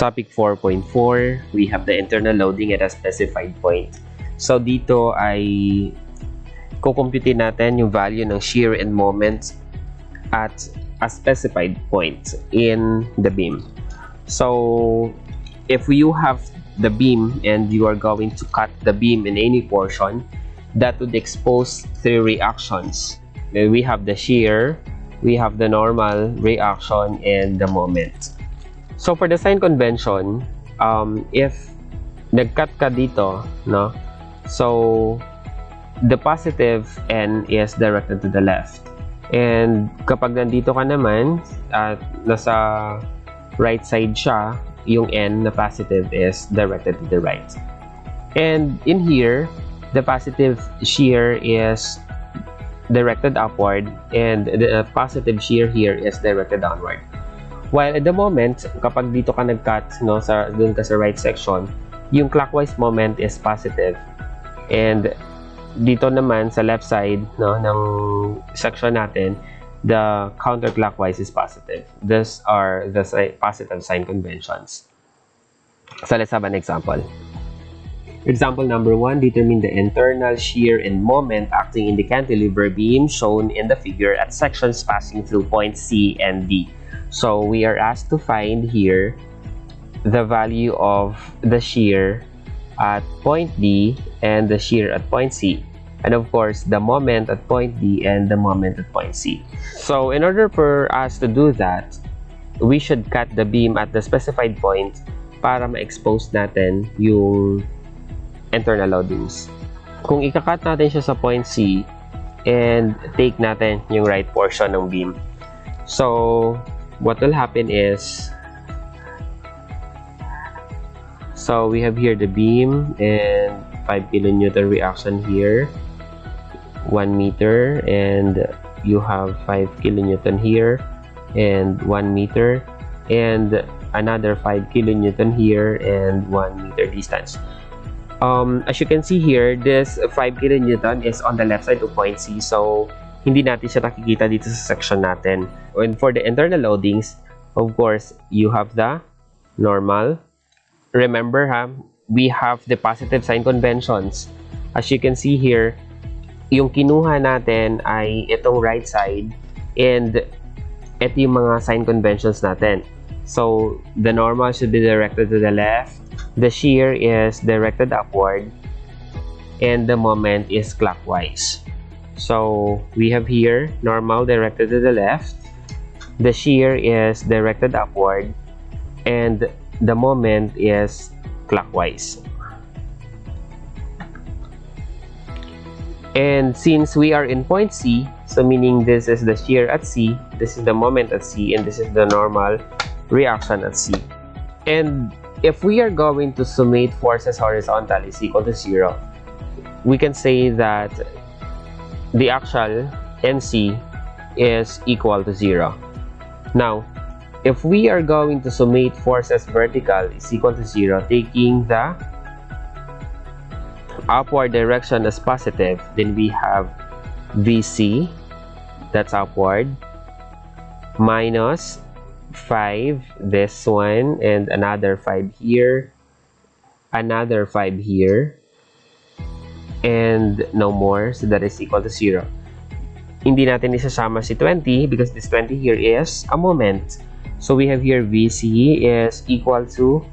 Topic 4.4, we have the internal loading at a specified point. So dito ay kukumputin natin yung value ng shear and moment at a specified point in the beam. So if you have the beam and you are going to cut the beam in any portion, that would expose three reactions. Then we have the shear, we have the normal reaction, and the moment. So for the sign convention, if nag-cut ka dito, no? So the positive N is directed to the left. And kapag nandito ka naman at nasa right side siya, yung N na positive is directed to the right. And in here, the positive shear is directed upward and the positive shear here is directed downward. While at the moment, kapag dito ka nag-cut, no, dun ka sa right section, yung clockwise moment is positive. And dito naman sa left side, no, ng section natin, the counterclockwise is positive. These are the positive sign conventions. So let's have an example. Example number 1, determine the internal shear and moment acting in the cantilever beam shown in the figure at sections passing through points C and D. So we are asked to find here the value of the shear at point D and the shear at point C. And of course, the moment at point D and the moment at point C. So in order for us to do that, we should cut the beam at the specified point para ma-expose natin yung internal loadings. Kung ikakat natin siya sa point C and take natin yung right portion ng beam. So what will happen is, so we have here the beam and 5 kilonewton reaction here, 1 meter, and you have 5 kilonewton here and 1 meter, and another 5 kilonewton here and 1 meter distance. As you can see here, this 5 kilonewton is on the left side of point C, so hindi natin siya nakikita dito sa section natin. And for the internal loadings, of course, you have the normal. Remember we have the positive sign conventions. As you can see here, yung kinuha natin ay itong right side, and ito yung mga sign conventions natin. So the normal should be directed to the left, the shear is directed upward, and the moment is clockwise. So we have here normal directed to the left, the shear is directed upward, and the moment is clockwise. And since we are in point C, so meaning this is the shear at C, this is the moment at C, and this is the normal reaction at C. And if we are going to summate forces horizontal is equal to 0, we can say that the actual NC is equal to 0. Now, if we are going to summate forces vertical is equal to 0, taking the upward direction as positive, then we have VC, that's upward, minus 5, this one, and another 5 here, another 5 here, and no more, so that is equal to 0. Hindi natin isasama si 20 because this 20 here is a moment. So we have here VC is equal to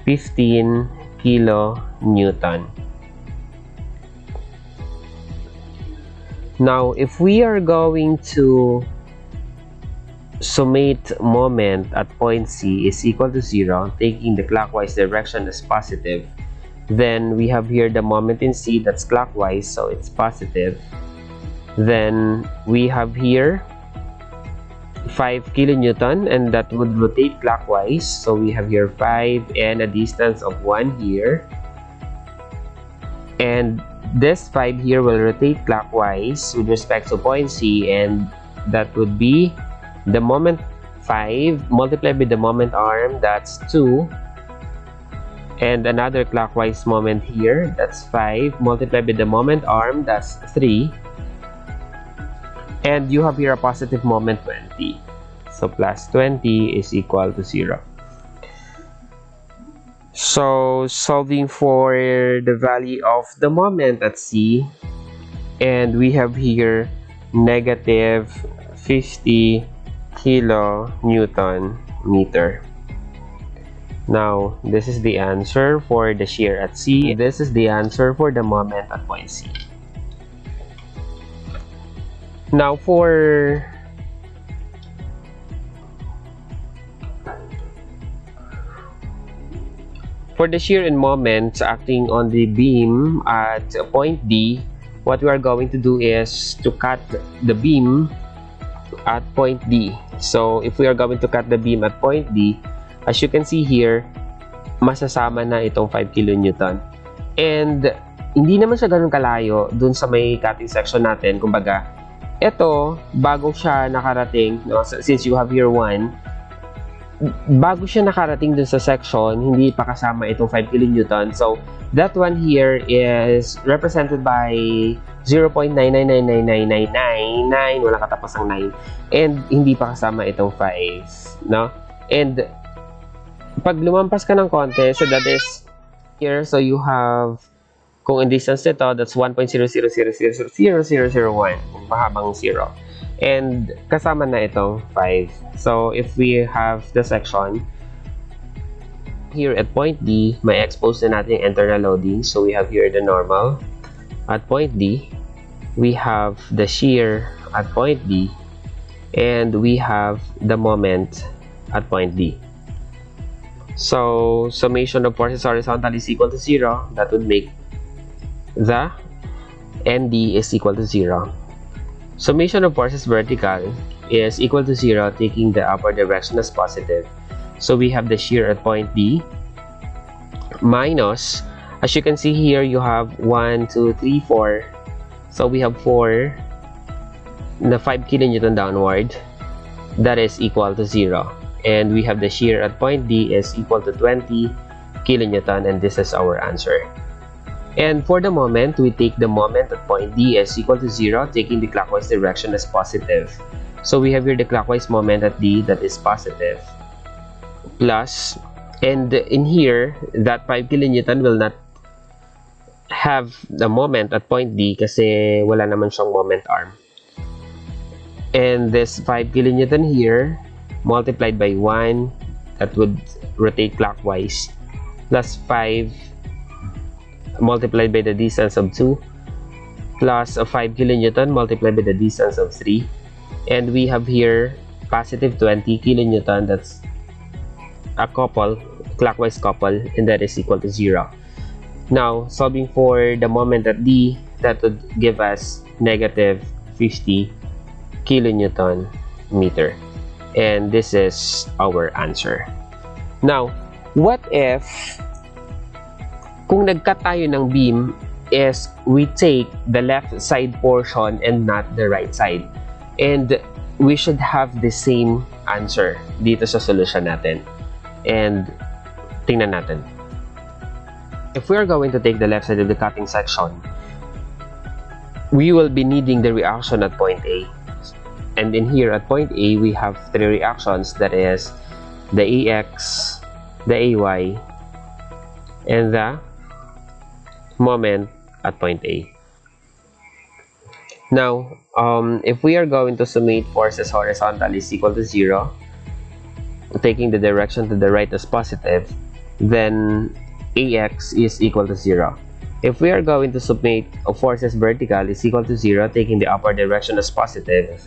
15 kilonewton. Now, if we are going to summate moment at point C is equal to 0, taking the clockwise direction as positive, then we have here the moment in C that's clockwise, so it's positive. Then we have here 5 kilonewton, and that would rotate clockwise, so we have here 5 and a distance of 1 here, and this 5 here will rotate clockwise with respect to point C, and that would be the moment 5 multiplied by the moment arm, that's 2, and another clockwise moment here, that's 5 multiplied by the moment arm, that's 3, and you have here a positive moment 20, so plus 20 is equal to 0. So solving for the value of the moment at C, and we have here negative 50 kilonewton meter. Now, this is the answer for the shear at C. This is the answer for the moment at point C. Now, for the shear and moment acting on the beam at point D, what we are going to do is to cut the beam at point D. So, if we are going to cut the beam at point D, as you can see here, masasama na itong 5 kilonewton. And hindi naman siya ganun kalayo dun sa may cutting section natin. Kumbaga, ito, bago siya nakarating, no, since you have here 1, bago siya nakarating dun sa section, hindi pa kasama itong 5 kilonewton. So, that one here is represented by 0.9999999, walang katapos ang 9, and hindi pa kasama itong 5, no? And pag lumampas ka ng konti, so that is here, so you have, kung in distance nito, that's 1.000000001, mahabang 0. And kasama na itong 5. So, if we have the section, here at point D, may expose na natin yung internal loading. So, we have here the normal at point D. We have the shear at point D. And we have the moment at point D. So, summation of forces horizontal is equal to 0. That would make the ND is equal to 0. Summation of forces vertical is equal to 0, taking the upward direction as positive. So, we have the shear at point D minus, as you can see here, you have 1, 2, 3, 4. So, we have 4 na 5 kilonewton downward. That is equal to 0. And we have the shear at point D is equal to 20 kilonewton, and this is our answer. And for the moment, we take the moment at point D as equal to 0, taking the clockwise direction as positive. So we have here the clockwise moment at D that is positive. Plus, and in here, that 5 kilonewton will not have the moment at point D kasi wala naman siyang moment arm. And this 5 kilonewton here, multiplied by 1, that would rotate clockwise, plus 5 multiplied by the distance of 2, plus 5 kilonewton multiplied by the distance of 3, and we have here positive 20 kilonewton. That's a couple, clockwise couple, and that is equal to 0. Now, solving for the moment at D, that would give us negative 50 kilonewton meter. And this is our answer. Now, what if kung nag-cut tayo ng beam is we take the left side portion and not the right side? And we should have the same answer dito sa solution natin. And tingnan natin. If we are going to take the left side of the cutting section, we will be needing the reaction at point A. And in here at point A, we have 3 reactions, that is the AX, the AY, and the moment at point A. Now, if we are going to summate forces horizontal is equal to 0, taking the direction to the right as positive, then AX is equal to 0. If we are going to summate forces vertical is equal to 0, taking the upward direction as positive,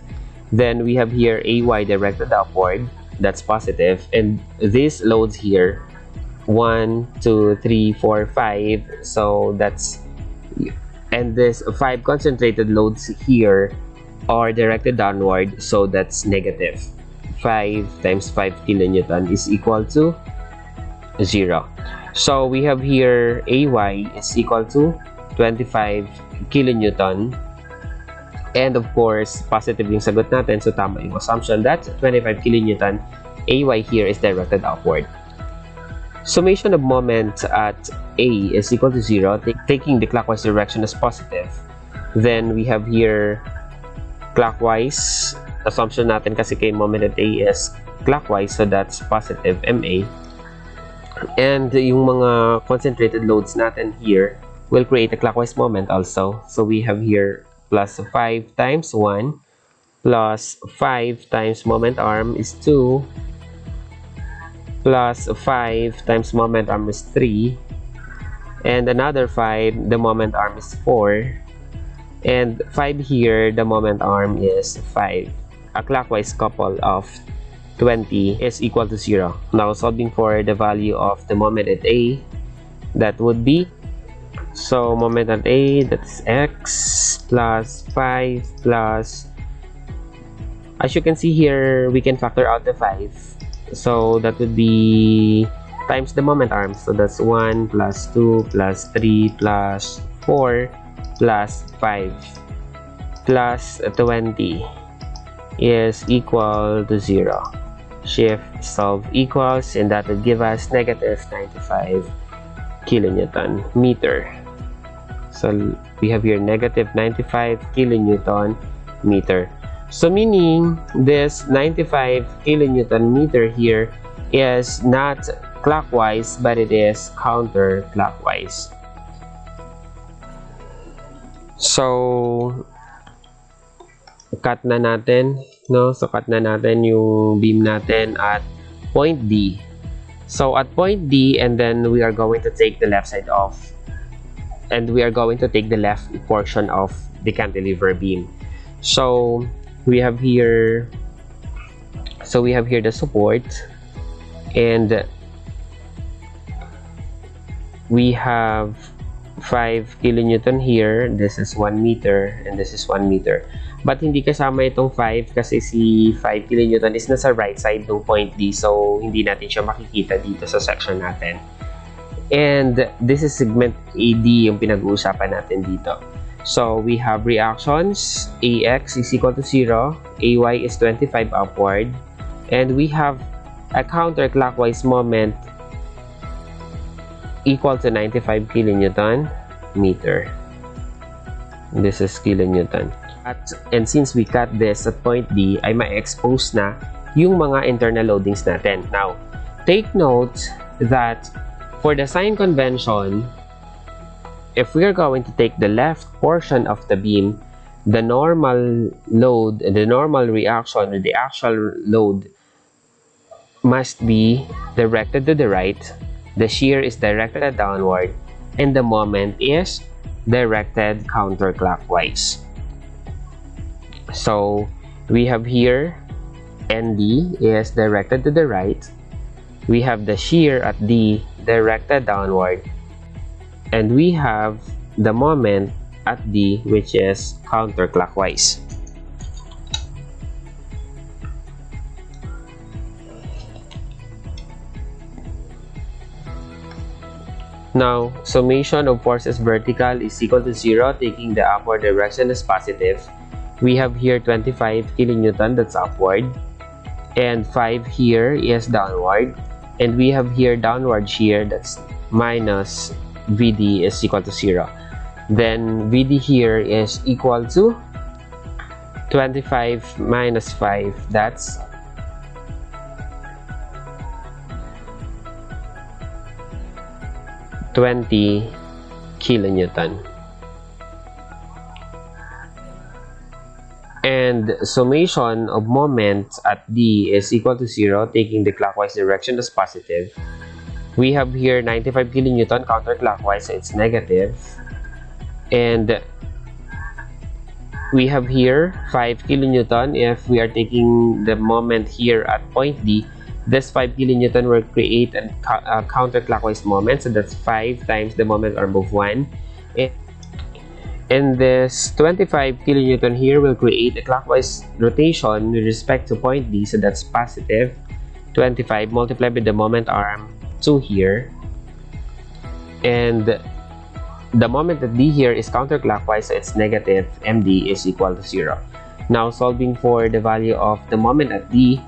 then we have here AY directed upward, that's positive, and these loads here 1, 2, 3, 4, 5, so that's, and this 5 concentrated loads here are directed downward, so that's negative. 5 times 5 kilonewton is equal to 0. So we have here AY is equal to 25 kilonewton. And of course, positive yung sagot natin, so tama yung assumption that 25 kilonewton, AY here is directed upward. Summation of moment at A is equal to 0, taking the clockwise direction as positive. Then we have here clockwise, assumption natin kasi kay moment at A is clockwise, so that's positive MA. And yung mga concentrated loads natin here will create a clockwise moment also. So we have here plus 5 times 1 plus 5 times moment arm is 2 plus 5 times moment arm is 3 and another 5, the moment arm is 4 and 5 here, the moment arm is 5. A clockwise couple of 20 is equal to 0. Now solving for the value of the moment at A, that would be, so moment at A, that's x plus 5 plus, as you can see here, we can factor out the 5. So that would be times the moment arm. So that's 1 plus 2 plus 3 plus 4 plus 5 plus 20 is equal to 0. Shift solve equals, and that would give us negative 95 kilonewton meter. So we have here negative 95 kilonewton meter. So meaning this 95 kilonewton meter here is not clockwise, but it is counterclockwise. So cut na natin, no? So cut na natin yung beam natin at point D. So at point D, and then we are going to take the left side off, and we are going to take the left portion of the cantilever beam. So we have here the support, and we have 5 kilonewton here. This is 1 meter and this is 1 meter. But hindi kasama itong 5 kasi si 5 kilonewton is nasa right side ng point D. So hindi natin siya makikita dito sa section natin. And this is segment AD yung pinag-uusapan natin dito. So we have reactions. AX is equal to 0. AY is 25 upward. And we have a counterclockwise moment equal to 95 kilonewton meter. This is kilonewton. And since we cut this at point D, ay ma-expose na yung mga internal loadings natin. Now, take note that for the sign convention, if we are going to take the left portion of the beam, the normal load, the normal reaction, or the actual load must be directed to the right, the shear is directed downward, and the moment is directed counterclockwise. So we have here ND is directed to the right, we have the shear at D directed downward, and we have the moment at D which is counterclockwise. Now, summation of forces vertical is equal to 0, taking the upward direction as positive. We have here 25 kilonewton, that's upward, and 5 here is downward, and we have here downward shear, that's minus VD is equal to 0. Then VD here is equal to 25 minus 5, that's 20 kilonewton. And summation of moment at D is equal to 0, taking the clockwise direction as positive. We have here 95 kilonewton counterclockwise, so it's negative. And we have here 5 kilonewton if we are taking the moment here at point D. This 5 kilonewton will create a counterclockwise moment, so that's 5 times the moment arm of 1. And this 25 kilonewton here will create a clockwise rotation with respect to point D, so that's positive 25 multiplied by the moment arm 2 here. And the moment at D here is counterclockwise, so it's negative MD is equal to 0. Now solving for the value of the moment at D,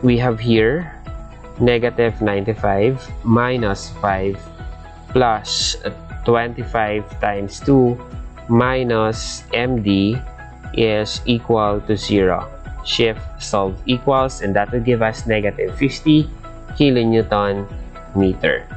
we have here negative 95 minus 5 plus 25 times 2 minus MD is equal to 0. shift, solve equals, and that will give us negative 50 kilonewton meter.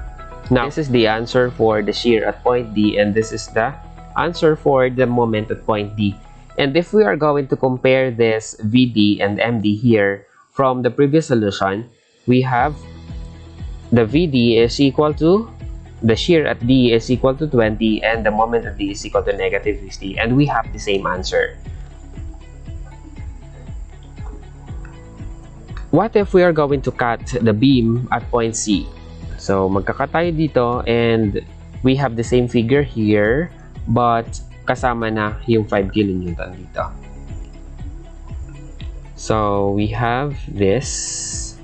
Now, this is the answer for the shear at point D, and this is the answer for the moment at point D. And if we are going to compare this VD and MD here from the previous solution, we have the VD is equal to, the shear at D is equal to 20, and the moment at D is equal to negative 50, and we have the same answer. What if we are going to cut the beam at point C? So, magkakat tayo dito, and we have the same figure here, but kasama na yung 5 kilonewton dito. So, we have this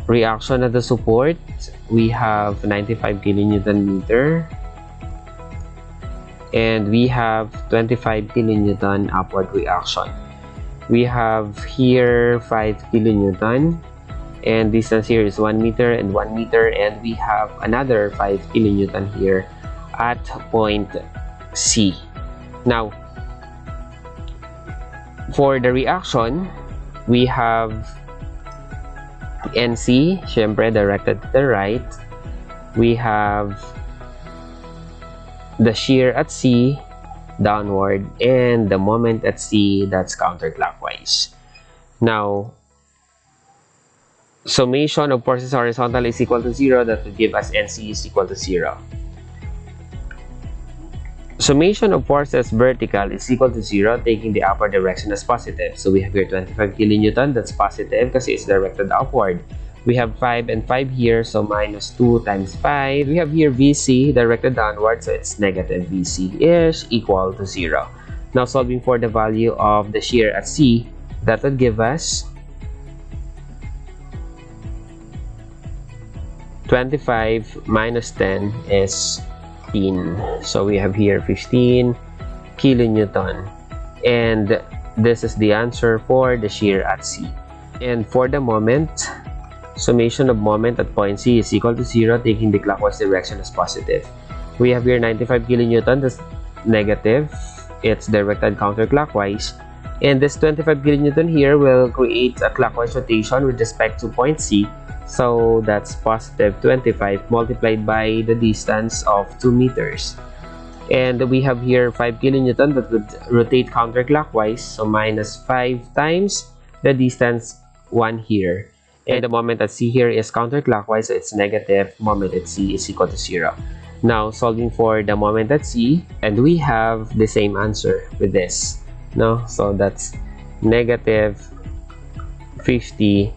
reaction at the support. We have 95 kilonewton meter, and we have 25 kilonewton upward reaction. We have here 5 kilonewton, and distance here is 1 meter and 1 meter, and we have another 5 kilonewton here at point C. Now, for the reaction, we have NC, syempre directed to the right. We have the shear at C, downward, and the moment at C, that's counterclockwise. Now, summation of forces horizontal is equal to 0. That will give us NC is equal to 0. Summation of forces vertical is equal to 0, taking the upward direction as positive. So we have here 25 kilonewton, that's positive kasi it's directed upward. We have 5 and 5 here, so minus 2 times 5. We have here VC directed downward, so it's negative VC is equal to 0. Now solving for the value of the shear at C, that would give us 25 minus 10 is 15. So we have here 15 kilonewton, and this is the answer for the shear at C. And for the moment, summation of moment at point C is equal to 0, taking the clockwise direction as positive. We have here 95 kilonewton, that's negative, it's directed counterclockwise, and this 25 kilonewton here will create a clockwise rotation with respect to point C. So that's positive 25 multiplied by the distance of 2 meters. And we have here 5 kilonewton that would rotate counterclockwise, so minus 5 times the distance 1 here. And the moment at C here is counterclockwise, so it's negative. Moment at C is equal to 0. Now solving for the moment at C, and we have the same answer with this. No, so that's negative 50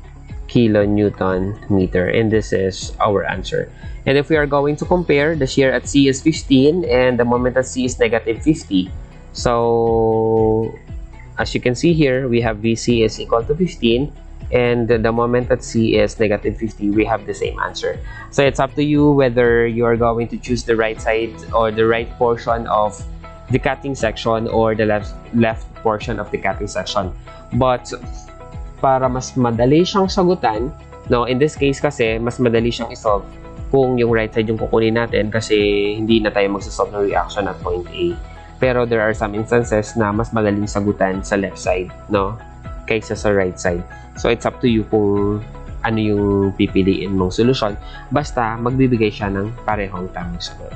kilonewton meter, and this is our answer. And if we are going to compare, the shear at C is 15 and the moment at C is negative 50. So as you can see here, we have VC is equal to 15 and the moment at C is negative 50. We have the same answer. So it's up to you whether you are going to choose the right side or the right portion of the cutting section or the left portion of the cutting section. But para mas madali siyang sagutan, no, in this case kasi mas madali siyang isolve kung yung right side yung kukunin natin kasi hindi na tayo magsasolve ng reaction at point A. Pero there are some instances na mas madaling sagutan sa left side, no, kaysa sa right side. So it's up to you kung ano yung pipiliin mong solusyon, basta magbibigay siya ng parehong tamang sagot.